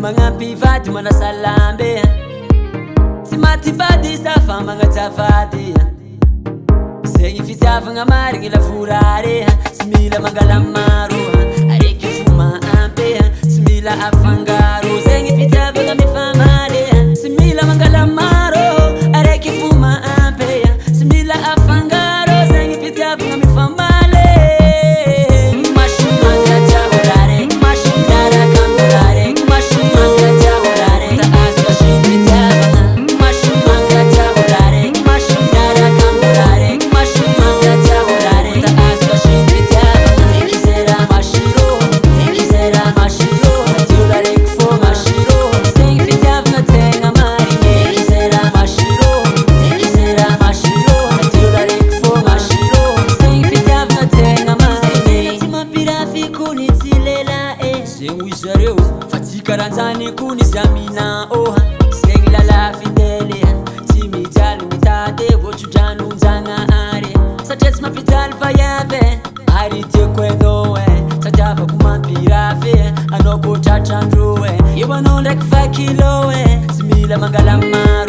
magnampy vady manasa lambe tsy maty vady safa magnazavady zegny fitiavagna marigny lavorare tsy mila mangala maro areky fo maampy tsy mila afangaro zegny fitiavagna mifamaly tsy mila mangala maro areky fo maampy tsy mila afangaro zegny fitiavagna mifamaly karanzany kuni zamina oha zegny lala fidele tsy mijaly mitady voatsodranon-jagna are satria tsy mampijaly vayave ary tiako hainao sadiavako mampirafy anao ko tratrandro eo anao ndraiky fakilo tsy mila mangala maro